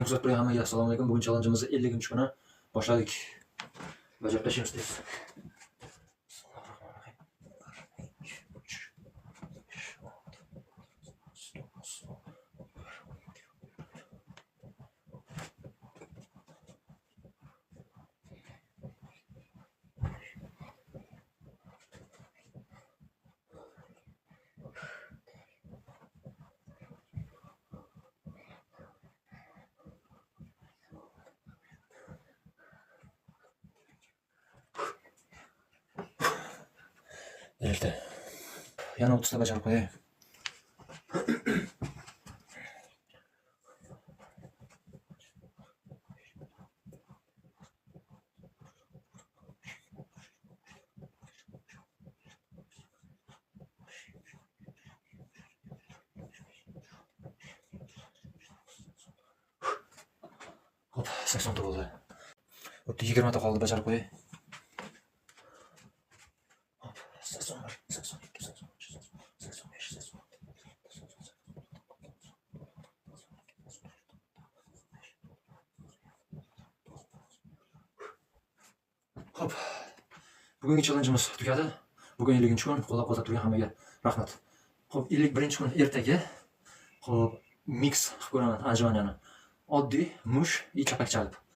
Ruxsat bilan hammaga assalomu alaykum. Bugun challenge'imizni 50-chi kuni boshladik. Bajarib tashlaymiz tez. Elda. Yana 30 ta bajarib qo'yay. Hop, 80 ta bo'ldi. Hop, 20 ta qoldi, bajarib qo'yay. Hop, 81, 82, 83, 85, 86. Hop. Bugungi challenge'imiz tugadi. Bugun 50-chi kun. Qo'llab-quvvatlab turgan hammaga rahmat. Hop, 51-chi kun ertaga hop mix qilib ko'raman ajvanani. Oddiy mush i chapakchalik.